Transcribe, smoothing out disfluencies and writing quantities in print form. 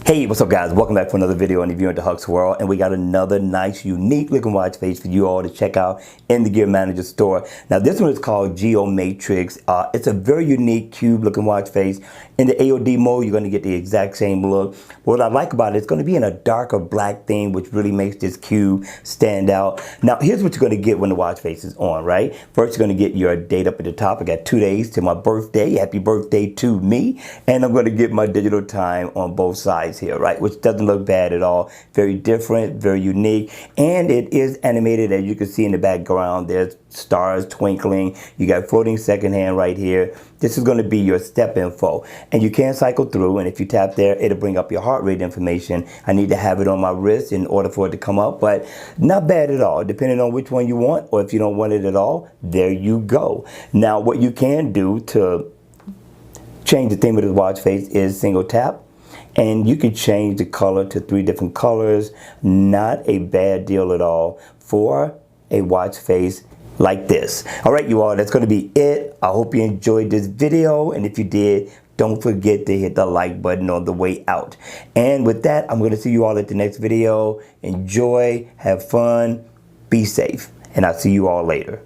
Hey, what's up guys? Welcome back for another video on the View into Huck's World, and we got another nice, unique looking watch face for you all to check out in the Gear Manager store. Now this one is called Geo Matrix. It's a very unique cube looking watch face. In the AOD mode, you're going to get the exact same look. What I like about it, it's going to be in a darker black theme, which really makes this cube stand out. Now here's what you're going to get when the watch face is on, right? First, you're going to get your date up at the top. I got 2 days to my birthday. Happy birthday to me. And I'm going to get my digital time on both sides here, right, which doesn't look bad at all. Very different, very unique, and it is animated. As you can see in the background, there's stars twinkling. You got floating second hand right here. This is going to be your step info, and you can cycle through, and if you tap there, it'll bring up your heart rate information. I need to have it on my wrist in order for it to come up, but not bad at all, depending on which one you want, or if you don't want it at all, there you go. Now what you can do to change the theme of the watch face is single tap. And you can change the color to 3 different colors. Not a bad deal at all for a watch face like this. All right, you all, that's going to be it. I hope you enjoyed this video. And if you did, don't forget to hit the like button on the way out. And with that, I'm going to see you all at the next video. Enjoy, have fun, be safe, and I'll see you all later.